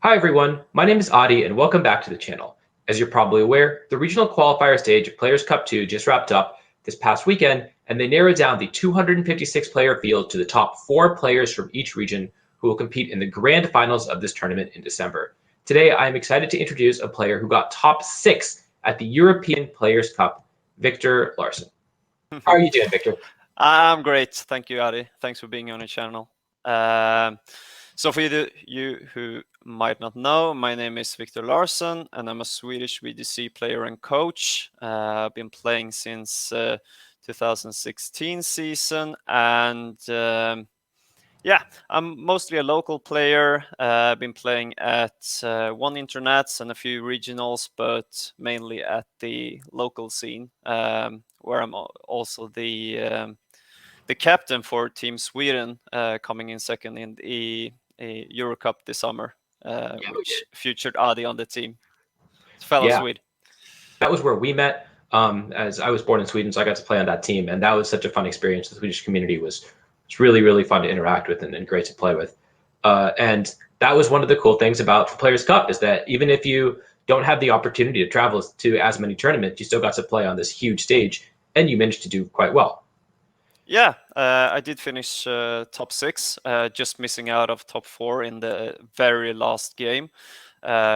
Hi everyone, my name is Adi and welcome back to the channel. As you're probably aware, the regional qualifier stage of Players Cup 2 just wrapped up this past weekend, and they narrowed down the 256 player field to the top 4 players from each region who will compete in the grand finals of this tournament in December. Today I am excited to introduce a player who got top 6 at the European Players Cup, Victor Larsson. How are you doing, Victor? I'm great. Thank you, Adi. Thanks for being on the channel. So for you who might not know, my name is Victor Larsson, and I'm a Swedish VGC player and coach. I've been playing since 2016 season, and yeah, I'm mostly a local player. I've been playing at one internats and a few regionals, but mainly at the local scene, where I'm also the captain for Team Sweden, coming in second in the Euro Cup this summer, which featured Adi on the team. Fellow Swede. That was where we met. As I was born in Sweden, so I got to play on that team, and that was such a fun experience. The Swedish community was really, really fun to interact with and great to play with. And that was one of the cool things about the Players Cup is that even if you don't have the opportunity to travel to as many tournaments, you still got to play on this huge stage, and you managed to do quite well. Yeah, I did finish top 6, just missing out of top 4 in the very last game,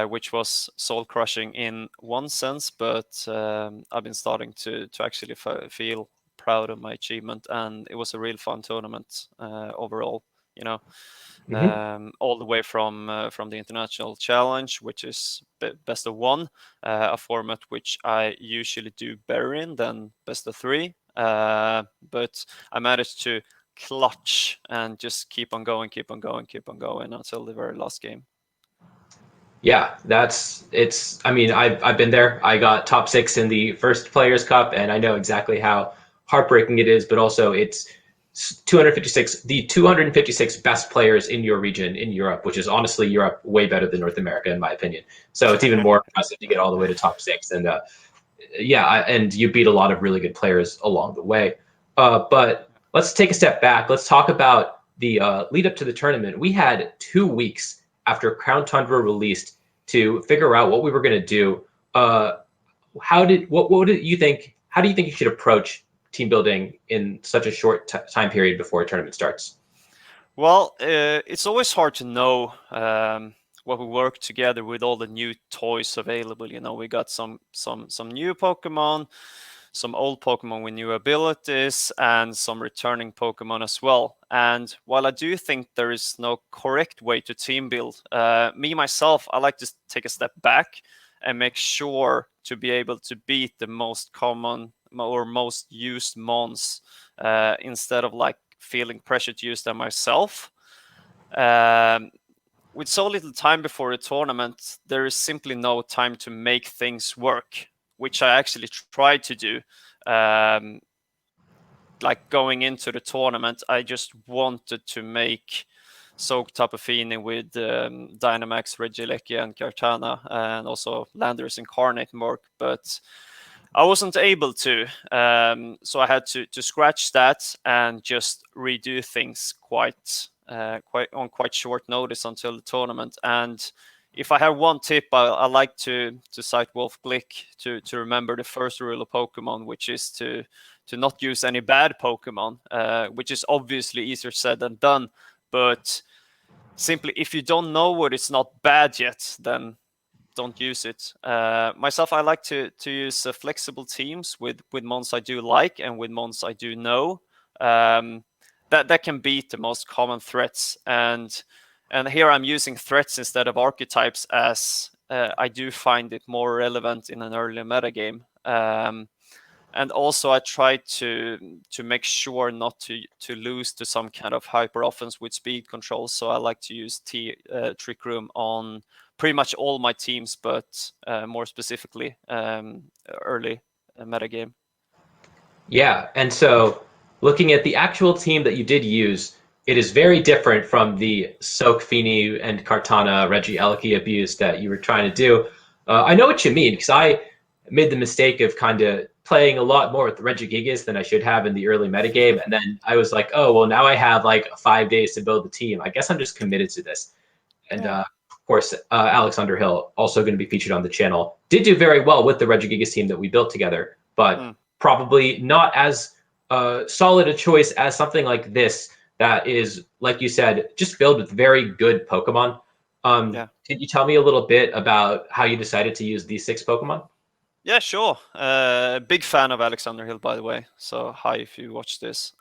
which was soul crushing in one sense, but I've been starting to actually feel proud of my achievement, and it was a real fun tournament overall. You know, all the way from the international challenge, which is best of 1, a format which I usually do better in than best of 3. But I managed to clutch and just keep on going until the very last game. Yeah, I mean, I've been there. I got top 6 in the first Players Cup, and I know exactly how heartbreaking it is, but also it's 256, the 256 best players in your region in Europe, which is honestly Europe way better than North America, in my opinion. So it's even more impressive to get all the way to top 6. And and you beat a lot of really good players along the way. But let's take a step back. Let's talk about the lead up to the tournament. We had 2 weeks after Crown Tundra released to figure out what we were going to do. What did you think? How do you think you should approach team building in such a short time period before a tournament starts? Well, it's always hard to know what we work together with all the new toys available. You know, we got some new Pokemon, some old Pokemon with new abilities, and some returning Pokemon as well. And while I do think there is no correct way to team build, myself, I like to take a step back and make sure to be able to beat the most common or most used mons instead of like feeling pressure to use them myself. With so little time before a tournament, there is simply no time to make things work, which I actually tried to do. Like going into the tournament, I just wanted to make Soak Tapu Fini with Dynamax, Regieleki, and Kartana, and also Landorus Incarnate work, but I wasn't able to. So I had to scratch that and just redo things quite short notice until the tournament. And if I have one tip, I like to cite Wolf Glick to remember the first rule of Pokemon, which is to not use any bad Pokemon, which is obviously easier said than done. But simply, if you don't know what it's not bad yet, then don't use it. Myself, I like to use flexible teams with mons I do like and with mons I do know. That can beat the most common threats. And here I'm using threats instead of archetypes, as I do find it more relevant in an early metagame. And also I try to make sure not to lose to some kind of hyper offense with speed control. So I like to use Trick Room on pretty much all my teams, but more specifically early metagame. Yeah, and so looking at the actual team that you did use, it is very different from the Soak Fini and Kartana Regieleki abuse that you were trying to do. I know what you mean, because I made the mistake of kind of playing a lot more with Regigigas than I should have in the early metagame, and then I was like, oh, well, now I have like 5 days to build the team. I guess I'm just committed to this. And course, Alex Underhill, also going to be featured on the channel, did do very well with the Regigigas team that we built together, but probably not as solid a choice as something like this that is, like you said, just filled with very good Pokemon. Could you tell me a little bit about how you decided to use these 6 Pokemon? Yeah, sure. Big fan of Alexander Hill, by the way. So hi if you watch this.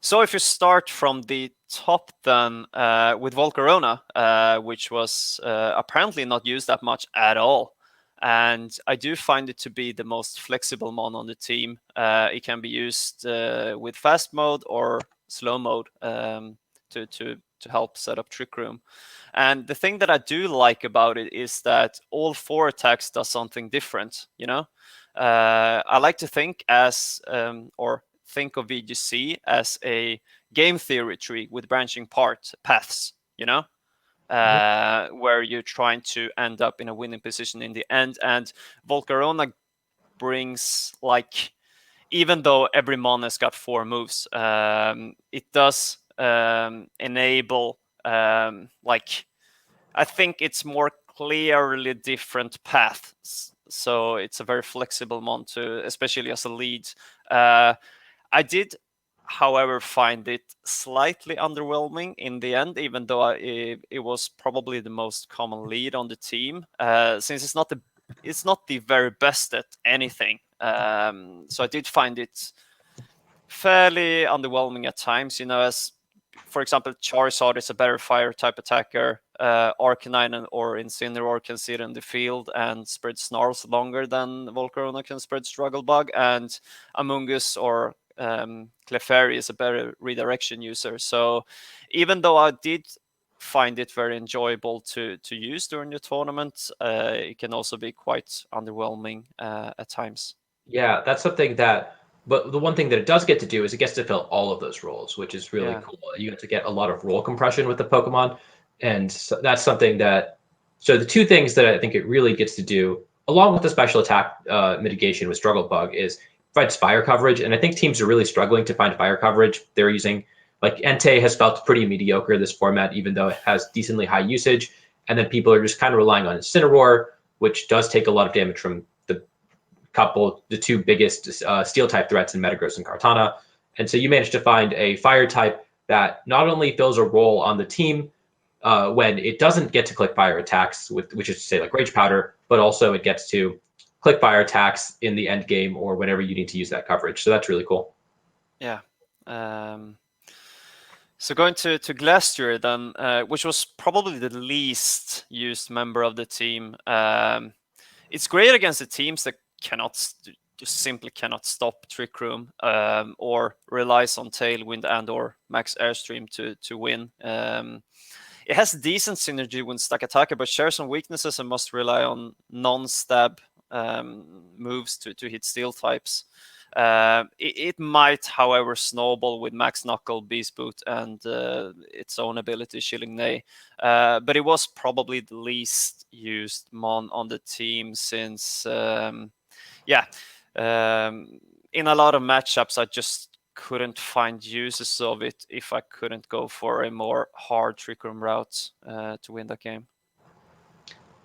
So if you start from the top then with Volcarona, which was apparently not used that much at all. And I do find it to be the most flexible mon on the team. It can be used with fast mode or slow mode to help set up Trick Room. And the thing that I do like about it is that all 4 attacks does something different, you know? I like to think think of VGC as a game theory tree with branching paths, you know? Where you're trying to end up in a winning position in the end. And Volcarona brings, like, even though every mon has got 4 moves, it does enable, like, I think it's more clearly different paths. So it's a very flexible mon to, especially as a lead. I did, however, find it slightly underwhelming in the end, even though it was probably the most common lead on the team, since it's not the very best at anything. So I did find it fairly underwhelming at times. You know, as for example, Charizard is a better fire type attacker. Arcanine or Incineroar can sit in the field and spread Snarls longer than Volcarona can spread Struggle Bug, and Amoonguss or Clefairy is a better redirection user. So even though I did find it very enjoyable to use during the tournament, it can also be quite underwhelming at times. Yeah, that's something that, but the one thing that it does get to do is it gets to fill all of those roles, which is really cool. You get to get a lot of role compression with the Pokemon, and so that's something that, so the 2 things that I think it really gets to do, along with the special attack mitigation with Struggle Bug, is provides fire coverage, and I think teams are really struggling to find fire coverage. They're using, like, Entei has felt pretty mediocre this format, even though it has decently high usage, and then people are just kind of relying on Incineroar, which does take a lot of damage from the 2 biggest steel type threats in Metagross and Kartana. And so you managed to find a fire type that not only fills a role on the team when it doesn't get to click fire attacks, which is to say like Rage Powder, but also it gets to click fire attacks in the end game or whenever you need to use that coverage. So that's really cool. Yeah. So going to Glastrier then, which was probably the least used member of the team. It's great against the teams that just simply cannot stop Trick Room or relies on Tailwind and or Max Airstream to win. It has decent synergy with Stakataka, but shares some weaknesses and must rely on non-stab moves to hit steel types. It might, however, snowball with Max Knuckle, Beast Boot, and its own ability, Shilling Neigh. But it was probably the least used mon on the team since, in a lot of matchups, I just couldn't find uses of it if I couldn't go for a more hard Trick Room route to win that game.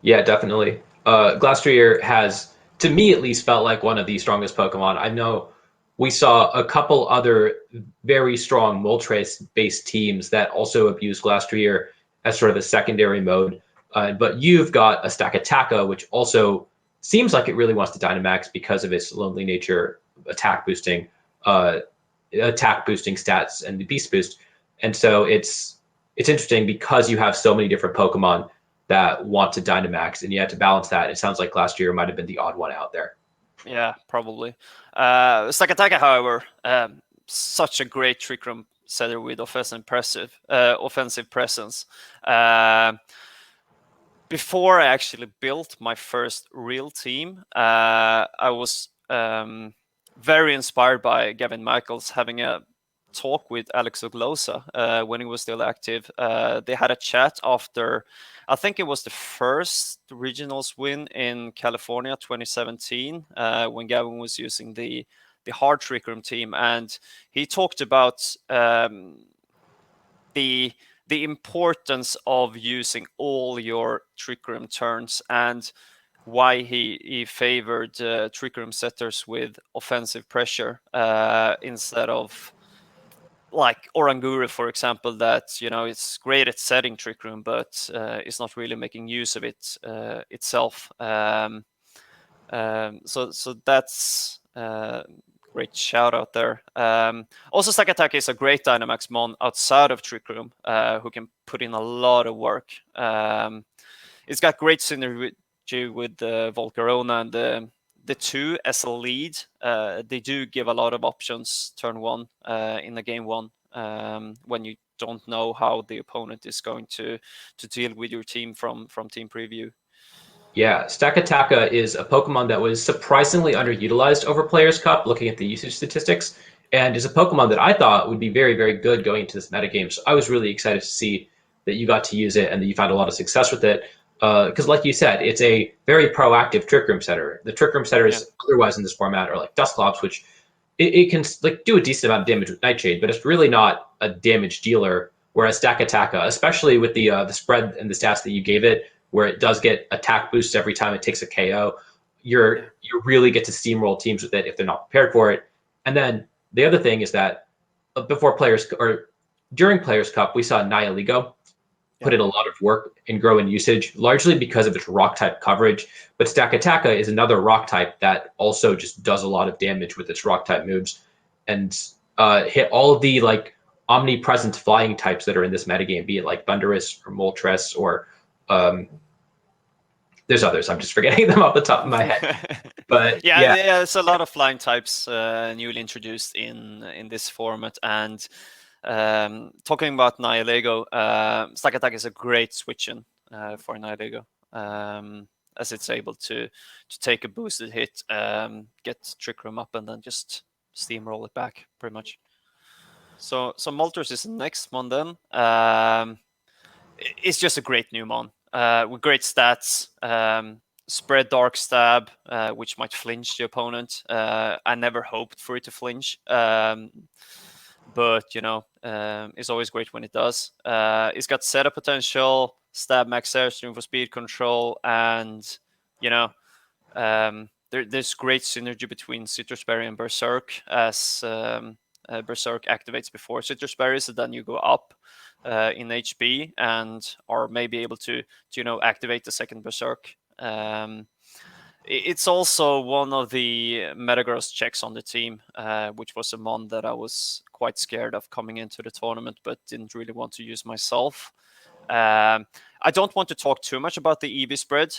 Yeah, definitely. Glastrier has, to me at least, felt like one of the strongest Pokemon. I know we saw a couple other very strong Moltres-based teams that also abuse Glastrier as sort of a secondary mode. But you've got a Stakataka, which also seems like it really wants to Dynamax because of its lonely nature, attack boosting stats, and the Beast Boost. And so it's interesting because you have so many different Pokemon that want to Dynamax, and you have to balance that. It sounds like last year might have been the odd one out there. Yeah, probably. Stakataka, however, such a great Trick Room setter with offensive presence. Before I actually built my first real team, I was very inspired by Gavin Michaels having a talk with Alex Oglosa when he was still active. They had a chat after, I think it was the first regionals win in California 2017 when Gavin was using the hard Trick Room team, and he talked about the the importance of using all your Trick Room turns, and why he favored Trick Room setters with offensive pressure instead of like Oranguru, for example, that it's great at setting Trick Room, but is not really making use of it itself. So that's great shout out there. Also, Stakatacking is a great Dynamax mon outside of Trick Room, who can put in a lot of work. It's got great synergy with the Volcarona and the two as a lead. They do give a lot of options turn one in the game one when you don't know how the opponent is going to deal with your team from team preview. Yeah, Stakataka is a Pokemon that was surprisingly underutilized over Players' Cup, looking at the usage statistics, and is a Pokemon that I thought would be very, very good going into this metagame. So I was really excited to see that you got to use it and that you found a lot of success with it. Because, like you said, it's a very proactive Trick Room setter. The Trick Room setters otherwise in this format are like Dusclops, which it can like do a decent amount of damage with Nightshade, but it's really not a damage dealer. Whereas Stakataka, especially with the spread and the stats that you gave it, where it does get attack boosts every time it takes a KO, you really get to steamroll teams with it if they're not prepared for it. And then the other thing is that before Players or during Players Cup, we saw Nihiligo put in a lot of work and grow in usage, largely because of its rock type coverage. But Stakataka is another rock type that also just does a lot of damage with its rock type moves and hit all of the like omnipresent flying types that are in this metagame, be it like Thundurus or Moltres or there's others. I'm just forgetting them off the top of my head. But yeah, there's a lot of flying types newly introduced in this format. And talking about Nihilego, Stakatakakaka is a great switch-in for Nihilego, as it's able to take a boosted hit, get Trick Room up, and then just steamroll it back, pretty much. So Moltres is the next one then. It's just a great new mon with great stats. Spread Dark Stab, which might flinch the opponent. I never hoped for it to flinch, but it's always great when it does. It's got setup potential, Stab Max Airstream for speed control, and there's great synergy between Citrus Berry and Berserk, as Berserk activates before Citrus Berry, so then you go up in HP and are maybe able to activate the second Berserk. It's also one of the Metagross checks on the team, which was a mon that I was quite scared of coming into the tournament, but didn't really want to use myself. I don't want to talk too much about the EV spread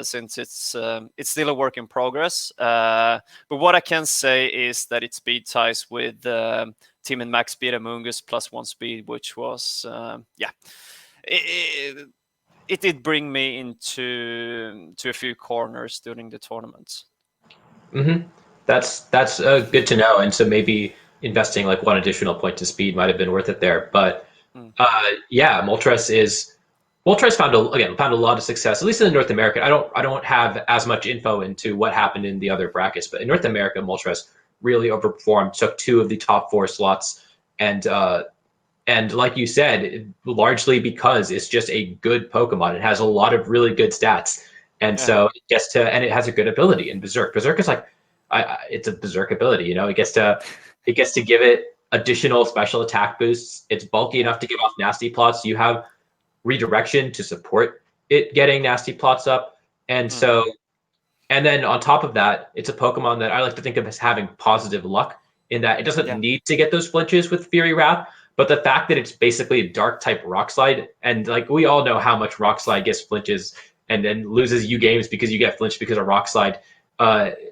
since it's still a work in progress. But what I can say is that it speed ties with Team and Max Speed Amoongus +1 speed, which was it did bring me into a few corners during the tournament. Mm-hmm. That's good to know. And so maybe investing like one additional point to speed might have been worth it there. But Moltres found a lot of success, at least in the North American. I don't have as much info into what happened in the other brackets, but in North America, Moltres really overperformed, took 2 of the top 4 slots, and like you said, largely because it's just a good Pokemon. It has a lot of really good stats, and so it gets to, and it has a good ability in Berserk. Berserk is like, it's a Berserk ability. It gets to give it additional special attack boosts. It's bulky enough to give off nasty plots. You have redirection to support it getting nasty plots up. And so, and then on top of that, it's a Pokemon that I like to think of as having positive luck in that it doesn't need to get those flinches with Fury Wrath, but the fact that it's basically a dark type Rock Slide, and like we all know how much Rock Slide gets flinches and then loses you games because you get flinched because of Rock Slide,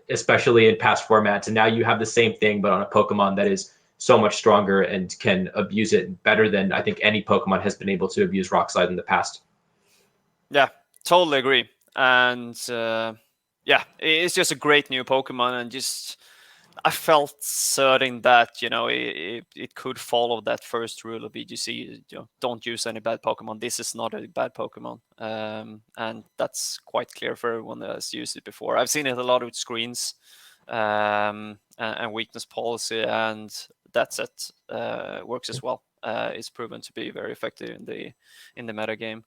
especially in past formats. And now you have the same thing, but on a Pokemon that is so much stronger and can abuse it better than I think any Pokemon has been able to abuse Rock Slide in the past. Yeah, totally agree. And it's just a great new Pokemon, and just I felt certain that it could follow that first rule of VGC. Don't use any bad Pokemon. This is not a bad Pokemon, and that's quite clear for everyone that has used it before. I've seen it a lot with screens and weakness policy, and that set works as well. is proven to be very effective in the meta game.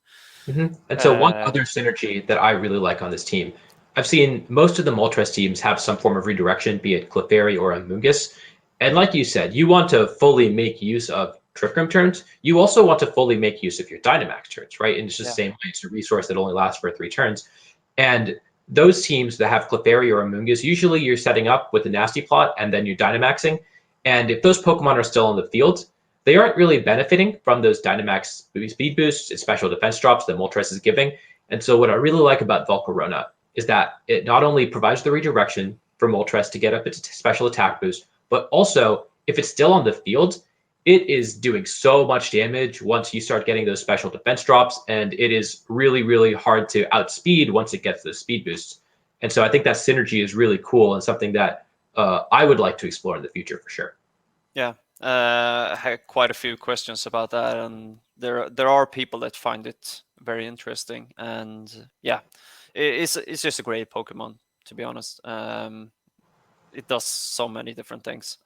And so one other synergy that I really like on this team, I've seen most of the Moltres teams have some form of redirection, be it Clefairy or Amoonguss. And like you said, you want to fully make use of Trick Room turns. You also want to fully make use of your Dynamax turns, right? And it's just the same way. It's a resource that only lasts for 3 turns. And those teams that have Clefairy or Amoonguss, usually you're setting up with a Nasty Plot and then you're Dynamaxing. And if those Pokemon are still on the field, they aren't really benefiting from those Dynamax speed boosts and special defense drops that Moltres is giving. And so what I really like about Volcarona is that it not only provides the redirection for Moltres to get up its special attack boost, but also if it's still on the field, it is doing so much damage once you start getting those special defense drops, and it is really, really hard to outspeed once it gets those speed boosts. And so I think that synergy is really cool and something that I would like to explore in the future for sure. Yeah, I had quite a few questions about that, and there are people that find it very interesting. And yeah, it's just a great Pokemon, to be honest. It does so many different things.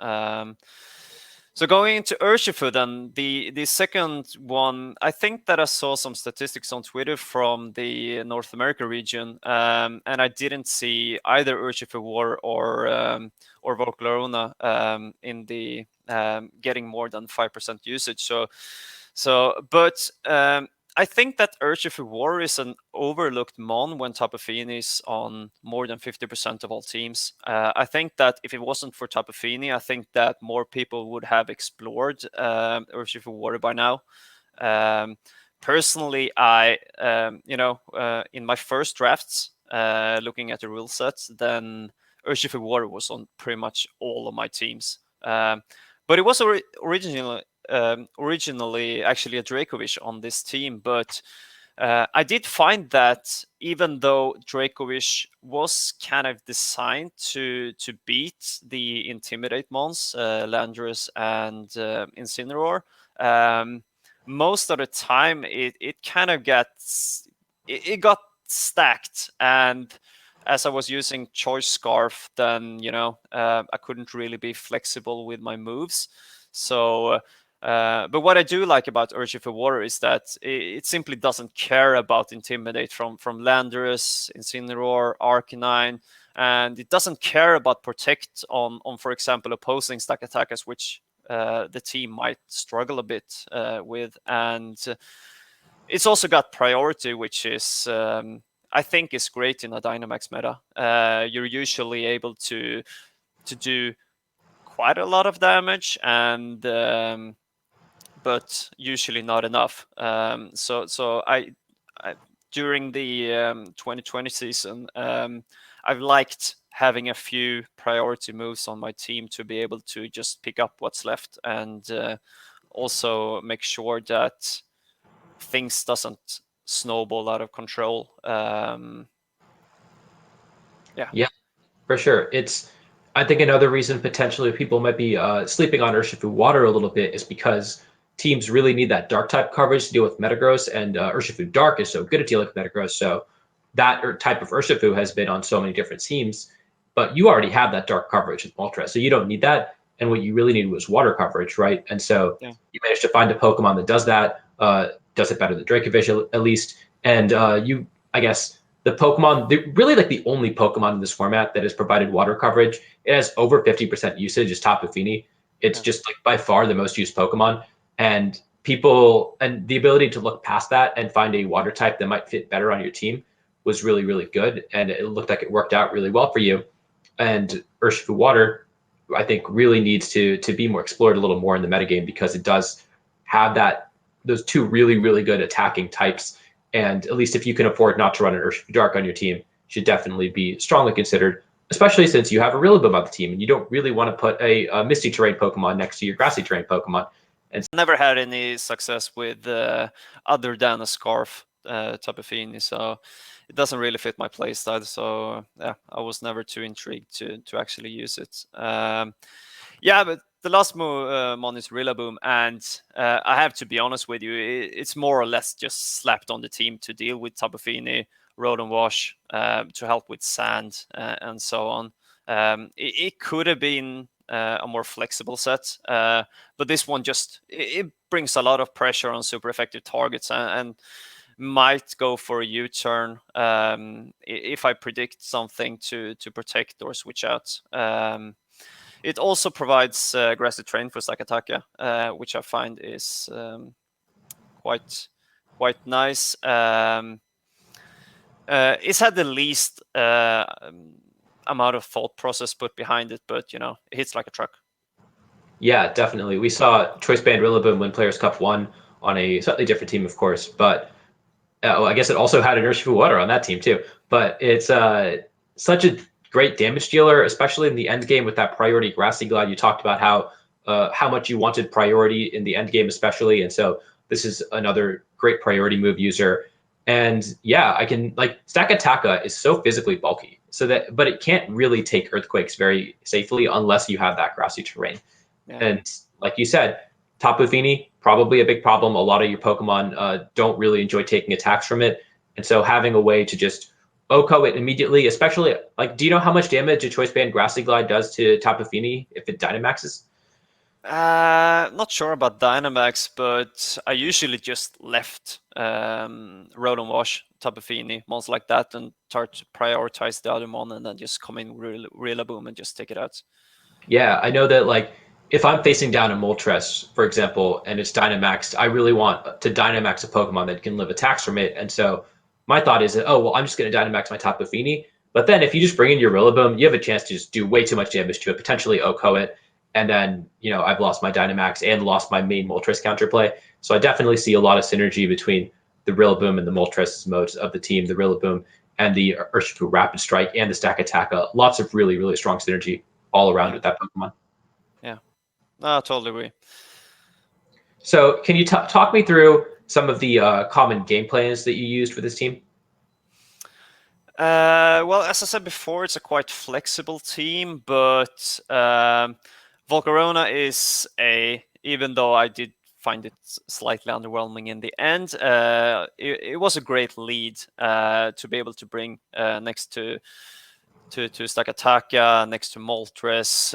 So going into Urshifu, then the second one, I think that I saw some statistics on Twitter from the North America region, and I didn't see either Urshifu War or Volcarona in the getting more than 5% usage. But I think that Urshifu War is an overlooked mon when Tapu Fini is on more than 50% of all teams. I think that if it wasn't for Tapu Fini, I think that more people would have explored Urshifu War by now. Personally, I, in my first drafts, looking at the rule sets, then Urshifu War was on pretty much all of my teams. But it was originally actually a Dracovish on this team, but I did find that even though Dracovish was kind of designed to beat the Intimidate mons, Landorus and Incineroar, most of the time it kind of it got stacked. And as I was using Choice Scarf, then I couldn't really be flexible with my moves. So, but what I do like about Urshifu Water is that it simply doesn't care about Intimidate from Landorus, Incineroar, Arcanine, and it doesn't care about Protect on for example, opposing Stakatakakakaka, which the team might struggle a bit with. And it's also got Priority, which is I think is great in a Dynamax meta. You're usually able to do quite a lot of damage, and but usually not enough. So I during the 2020 season, I've liked having a few priority moves on my team to be able to just pick up what's left, and also make sure that things doesn't snowball out of control. Yeah, for sure. I think another reason potentially people might be sleeping on Urshifu Water a little bit is because teams really need that dark type coverage to deal with Metagross, and Urshifu Dark is so good at dealing with Metagross. So that type of Urshifu has been on so many different teams, but you already have that dark coverage with Moltres, so you don't need that. And what you really need was water coverage, right? And so you managed to find a Pokemon that does that, does it better than Dracovish at least. And I guess, the Pokemon, really like the only Pokemon in this format that has provided water coverage. It has over 50% usage, is Tapu Fini. It's just like by far the most used Pokemon. And people, and the ability to look past that and find a water type that might fit better on your team was really, really good. And it looked like it worked out really well for you. And Urshifu Water, I think, really needs to be more explored a little more in the metagame, because it does have those two really, really good attacking types. And at least if you can afford not to run an Urshifu Dark on your team, should definitely be strongly considered, especially since you have a Rillaboom on the team and you don't really want to put a Misty Terrain Pokemon next to your Grassy Terrain Pokemon. And never had any success with other than a Scarf Tapu Fini, so it doesn't really fit my playstyle. So yeah, I was never too intrigued to actually use it. Yeah, but the last mon is Rillaboom, and I have to be honest with you, it's more or less just slapped on the team to deal with Tapu Fini, Road and Wash, to help with sand and so on. It could have been a more flexible set. But this one it brings a lot of pressure on super effective targets and might go for a U-turn if I predict something to protect or switch out. It also provides aggressive terrain for Stakataka, which I find is quite nice. It's had the least amount of thought process put behind it, but it hits like a truck. Yeah, definitely. We saw Choice Band Rillaboom win Players Cup 1 on a slightly different team, of course, but I guess it also had an Urshifu water on that team too. But it's such a great damage dealer, especially in the end game with that priority Grassy Glide. You talked about how much you wanted priority in the end game, especially, and so this is another great priority move user. And yeah, I can like Stakataka is so physically bulky, but it can't really take earthquakes very safely unless you have that grassy terrain. Yeah. And like you said, Tapu Fini, probably a big problem. A lot of your Pokemon don't really enjoy taking attacks from it. And so having a way to just OHKO it immediately, especially, like, do you know how much damage a Choice Band Grassy Glide does to Tapu Fini if it Dynamaxes? Not sure about Dynamax, but I usually just left Rotom Wash, Tapu Fini, monsters like that, and start to prioritize the other mon, and then just come in Rillaboom and just take it out. Yeah, I know that, like, if I'm facing down a Moltres, for example, and it's Dynamaxed, I really want to Dynamax a Pokemon that can live attacks from it. And so my thought is that, oh, well, I'm just going to Dynamax my Tapu Fini. But then if you just bring in your Rillaboom, you have a chance to just do way too much damage to it, potentially OHKO it. And then, I've lost my Dynamax and lost my main Moltres counterplay. So I definitely see a lot of synergy between the Rillaboom and the Moltres modes of the team, the Rillaboom and the Urshifu Rapid Strike and the Stakataka. Lots of really, really strong synergy all around with that Pokemon. Yeah, no, I totally agree. So can you talk me through some of the common game plans that you used for this team? Well, as I said before, it's a quite flexible team, but Volcarona is even though I did find it slightly underwhelming in the end, it was a great lead to be able to bring next to Stakataka, next to Moltres,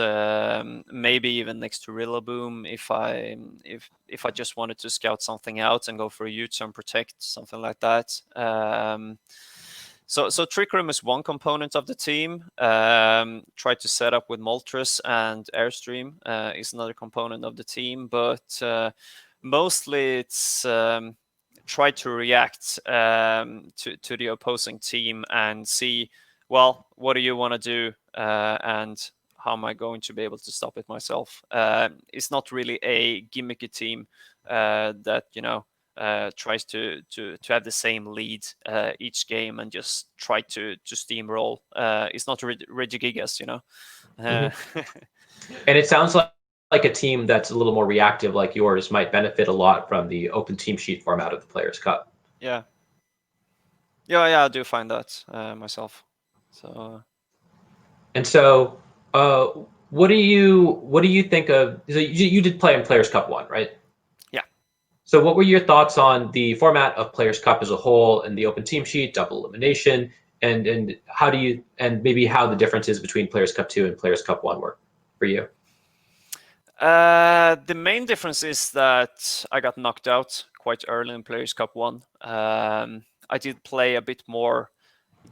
maybe even next to Rillaboom if I just wanted to scout something out and go for a U-turn protect, something like that. So Trick Room is one component of the team. Try to set up with Moltres, and Airstream is another component of the team. But mostly it's try to react to the opposing team and see, well, what do you want to do, and how am I going to be able to stop it myself? It's not really a gimmicky team that tries to have the same lead each game and just try to steamroll. It's not Regigigas, Mm-hmm. And it sounds like a team that's a little more reactive, like yours, might benefit a lot from the open team sheet format of the Players' Cup. Yeah, I do find that myself. So. And so, what do you think of? So you did play in Players' Cup 1, right? Yeah. So what were your thoughts on the format of Players' Cup as a whole and the open team sheet, double elimination, and how do you, and maybe how the differences between Players' Cup 2 and Players' Cup 1 were for you? The main difference is that I got knocked out quite early in Players' Cup 1. I did play a bit more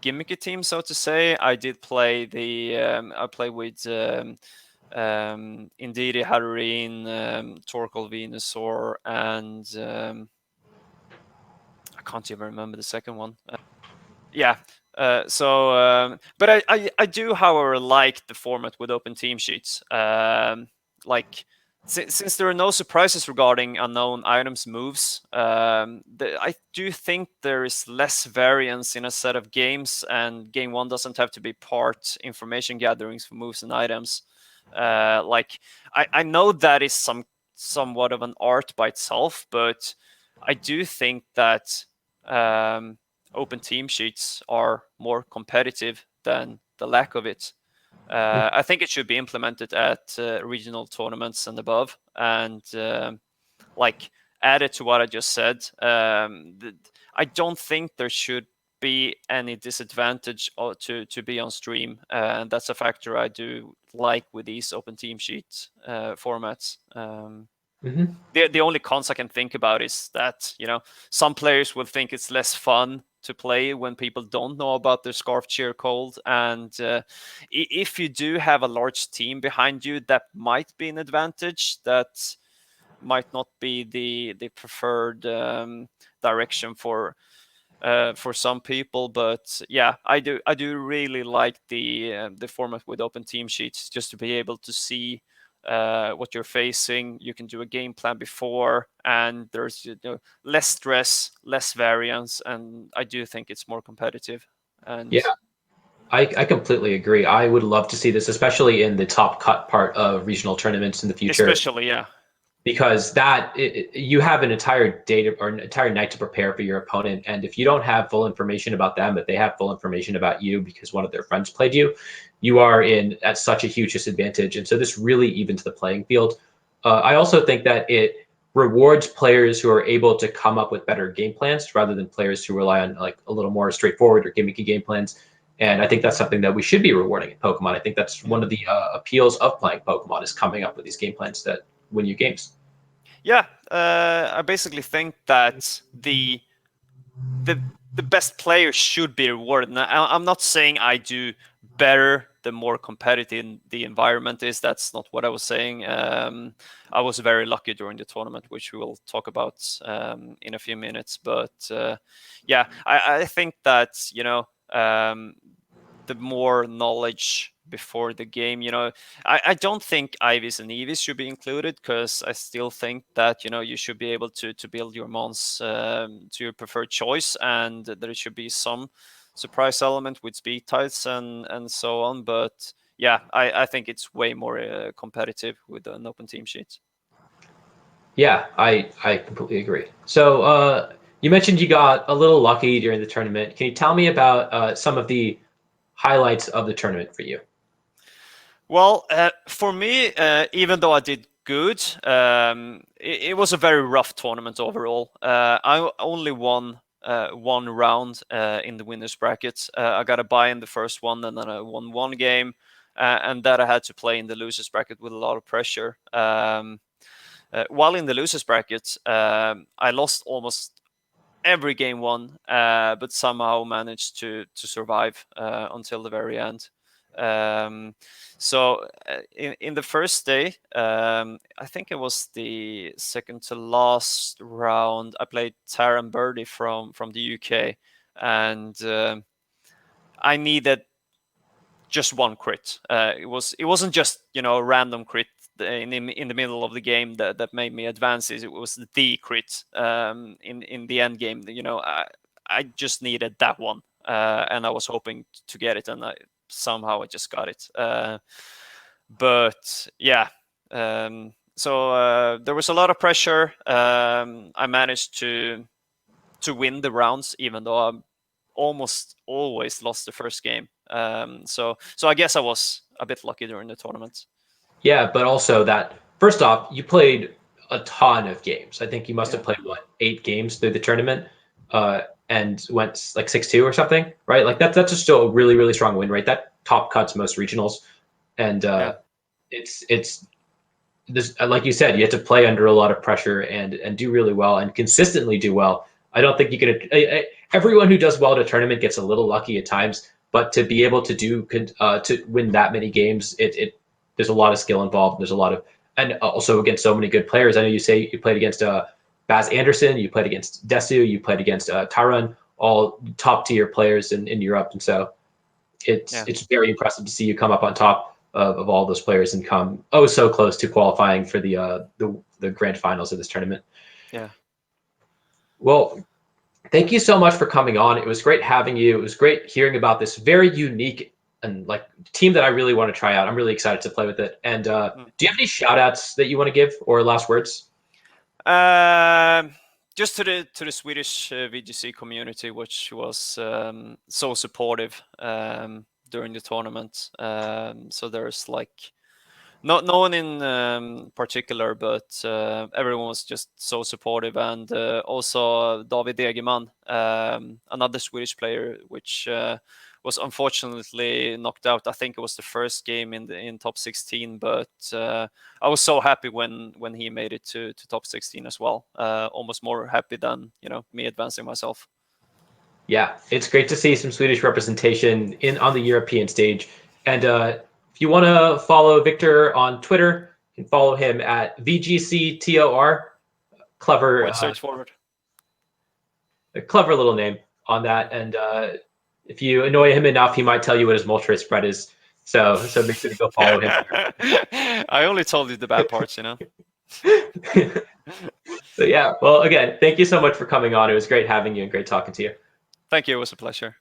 gimmicky team, so to say. I did play I played with Indeedee, Hatterene, Torkoal, Venusaur, and I can't even remember the second one. Yeah. But I do, however, like the format with open team sheets. Like, since there are no surprises regarding unknown items moves, I do think there is less variance in a set of games, and game one doesn't have to be part information gatherings for moves and items. Like, I know that is somewhat of an art by itself, but I do think that open team sheets are more competitive than the lack of it. I think it should be implemented at regional tournaments and above, and like added to what I just said. I don't think there should be any disadvantage to be on stream, and that's a factor I do like with these open team sheet formats. The only cons I can think about is that, you know, some players will think it's less fun to play when people don't know about their Scarf Cheer Cold, and if you do have a large team behind you, that might be an advantage. That might not be the preferred direction for some people, but yeah, I do really like the format with open team sheets, just to be able to see what you're facing. You can do a game plan before, and there's, you know, less stress, less variance, and I do think it's more competitive. And Yeah, I completely agree. I would love to see this, especially in the top cut part of regional tournaments in the future, especially, yeah, because you have an entire day or an entire night to prepare for your opponent, and if you don't have full information about them, but they have full information about you because one of their friends played you, you are in at such a huge disadvantage. And so this really evens the playing field. I also think that it rewards players who are able to come up with better game plans rather than players who rely on like a little more straightforward or gimmicky game plans. And I think that's something that we should be rewarding in Pokemon. I think that's one of the appeals of playing Pokemon, is coming up with these game plans that win you games. yeah. I basically think that the best players should be rewarded. Now, I'm not saying I do better the more competitive the environment is. That's not what I was saying. I was very lucky during the tournament, which we will talk about in a few minutes. But yeah, I think that, you know, the more knowledge before the game, you know, I don't think Ivies and Eevees should be included, because I still think that, you know, you should be able to build your mons to your preferred choice, and there should be some surprise element with speed tides and so on. But yeah, I think it's way more competitive with an open team sheet. Yeah, I completely agree. So you mentioned you got a little lucky during the tournament. Can you tell me about some of the highlights of the tournament for you? Well, for me, even though I did good, it was a very rough tournament overall. I only won one round in the winners bracket. I got a bye in the first one, and then I won one game, and that I had to play in the losers bracket with a lot of pressure. While in the losers bracket, I lost almost every game won, but somehow managed to survive until the very end. So in the first day, I think it was the second to last round, I played Taran Birdie from the UK, and I needed just one crit. It wasn't just, you know, a random crit in the middle of the game that made me advance. It was the crit in the end game. You know, I just needed that one, and I was hoping to get it, and somehow I just got it. But yeah, so there was a lot of pressure. I managed to win the rounds, even though I almost always lost the first game. So I guess I was a bit lucky during the tournament. Yeah, but also that first off, you played a ton of games. I think you must have Yeah. played what, 8 games through the tournament, and went like 6-2 or something, right? Like that's just still a really really strong win rate. That top cuts most regionals, and Yeah. it's this, like you said, you have to play under a lot of pressure and do really well and consistently do well. I don't think you can. Everyone who does well at a tournament gets a little lucky at times, but to be able to to win that many games, it there's a lot of skill involved. There's a lot of, and also against so many good players. I know you say you played against Baz Anderson, you played against Desu, you played against Taran, all top tier players in Europe, and so Yeah. it's very impressive to see you come up on top of all those players and come oh so close to qualifying for the grand finals of this tournament. Yeah. Well, thank you so much for coming on. It was great having you. It was great hearing about this very unique and like team that I really want to try out. I'm really excited to play with it. And Mm. do you have any shout outs that you want to give or last words? Just to the Swedish VGC community, which was so supportive during the tournament. So there's like No one in particular, but everyone was just so supportive, and also David Degerman, another Swedish player, which was unfortunately knocked out. I think it was the first game in top 16, but I was so happy when he made it to top 16 as well. Almost more happy than me advancing myself. Yeah, it's great to see some Swedish representation on the European stage. And if you want to follow Victor on Twitter, you can follow him at VGCTOR. Clever, Quite straightforward. a clever little name on that. And if you annoy him enough, he might tell you what his Moltres spread is. So make sure to go follow him. I only told you the bad parts, So yeah, well, again, thank you so much for coming on. It was great having you and great talking to you. Thank you. It was a pleasure.